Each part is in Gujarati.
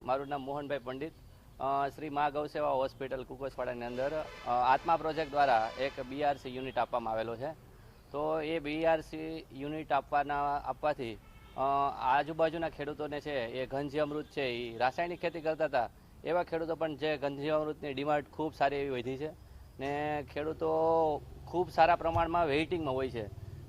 મારું નામ મોહનભાઈ પંડિત. શ્રી મા ગૌસેવા હોસ્પિટલ કુકસવાડાની અંદર આત્મા પ્રોજેક્ટ દ્વારા એક બીઆરસી યુનિટ આપવામાં આવેલો છે. તો એ બીઆરસી યુનિટ આપવાથી આજુબાજુના ખેડૂતોને છે એ ઘનજીવામૃત છે એ રાસાયણિક ખેતી કરતા હતા એવા ખેડૂતો પણ જે ઘનજીવામૃતની ડિમાન્ડ ખૂબ સારી એવી વધી છે ને ખેડૂતો ખૂબ સારા પ્રમાણમાં વેઇટિંગમાં હોય છે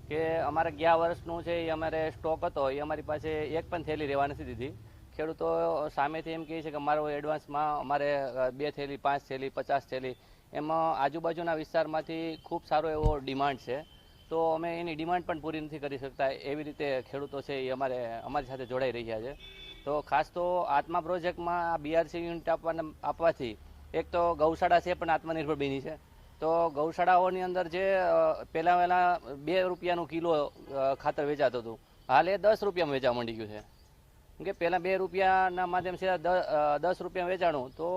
કે અમારે ગયા વર્ષનું છે એ અમારે સ્ટોક હતો એ અમારી પાસે એક પણ થેલી રહેવા નથી દીધી. ખેડૂતો સામેથી એમ કહે છે કે અમારો એડવાન્સમાં અમારે 2 થેલી 5 થેલી 50 થેલી એમાં આજુબાજુના વિસ્તારમાંથી ખૂબ સારો એવો ડિમાન્ડ છે. તો અમે એની ડિમાન્ડ પણ પૂરી નથી કરી શકતા એવી રીતે ખેડૂતો છે એ અમારી સાથે જોડાઈ રહ્યા છે. તો ખાસ તો આત્મા પ્રોજેક્ટમાં બીઆરસી યુનિટ આપવાથી એક તો ગૌશાળા છે પણ આત્મનિર્ભર બની છે. તો ગૌશાળાઓની અંદર જે પહેલાં 2 રૂપિયાનું કિલો ખાતર વેચાતું હતું, હાલ એ 10 રૂપિયામાં વેચવા માંડી ગયું છે. કેમ કે પહેલાં 2 રૂપિયાના માધ્યમથી 10 રૂપિયા વેચાણું તો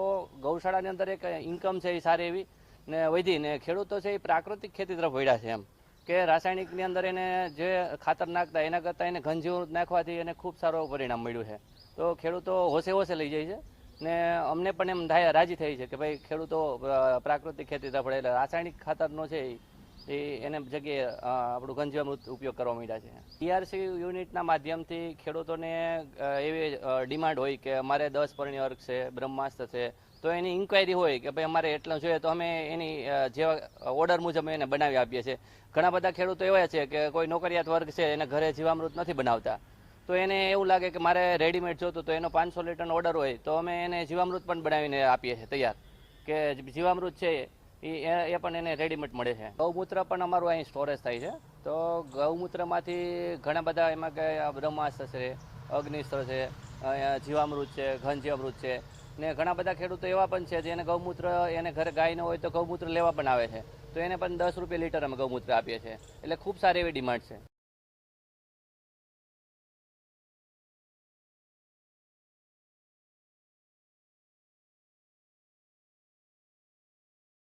ગૌશાળાની અંદર એક ઇન્કમ છે એ સારી એવી ને વધીને ખેડૂતો છે એ પ્રાકૃતિક ખેતી તરફ વળ્યા છે. એમ કે રાસાયણિકની અંદર એને જે ખાતર નાખતા એના કરતાં એને ઘનજીવામૃત નાખવાથી એને ખૂબ સારો પરિણામ મળ્યું છે. તો ખેડૂતો હોશે લઈ જાય છે ને અમને પણ એમ રાજી થઈ છે કે ભાઈ ખેડૂતો પ્રાકૃતિક ખેતી તરફ વળેલા રાસાયણિક ખાતરનો છે એ એને જગ્યાએ આપણું ઘનજીવામૃત ઉપયોગ કરવા માંડ્યા છે. બીઆરસી યુનિટના માધ્યમથી ખેડૂતોને એવી ડિમાન્ડ હોય કે અમારે 10 પરણી વર્ગ છે, બ્રહ્માસ્ત્ર છે, તો એની ઇન્ક્વાયરી હોય કે ભાઈ અમારે એટલું જોઈએ તો અમે એની જેવા ઓર્ડર મુજબ એને બનાવી આપીએ છીએ. ઘણા બધા ખેડૂતો એવા છે કે કોઈ નોકરિયાત વર્ગ છે એને ઘરે જીવામૃત નથી બનાવતા, તો એને એવું લાગે કે મારે રેડીમેડ જોતું તો એનો 500 લીટરનો ઓર્ડર હોય તો અમે એને જીવામૃત પણ બનાવીને આપીએ છીએ તૈયાર, કે જીવામૃત છે એ પણ એને રેડીમેડ મળે છે. ગૌમૂત્ર પણ અમારું અહીં સ્ટોરેજ થાય છે. તો ગૌમૂત્રમાંથી ઘણા બધા એમાં કે બ્રહ્માસ્ત્ર છે, અગ્નિસ્ત્ર છે, જીવામૃત છે, ઘનજીવામૃત છે ને ઘણા બધા ખેડૂતો એવા પણ છે જેને ગૌમૂત્ર એને ઘરે ગાય ન હોય તો ગૌમૂત્ર લેવા પણ આવે છે. તો એને પણ 10 રૂપિયા લીટર અમે ગૌમૂત્ર આપીએ છીએ. એટલે ખૂબ સારી એવી ડિમાન્ડ છે.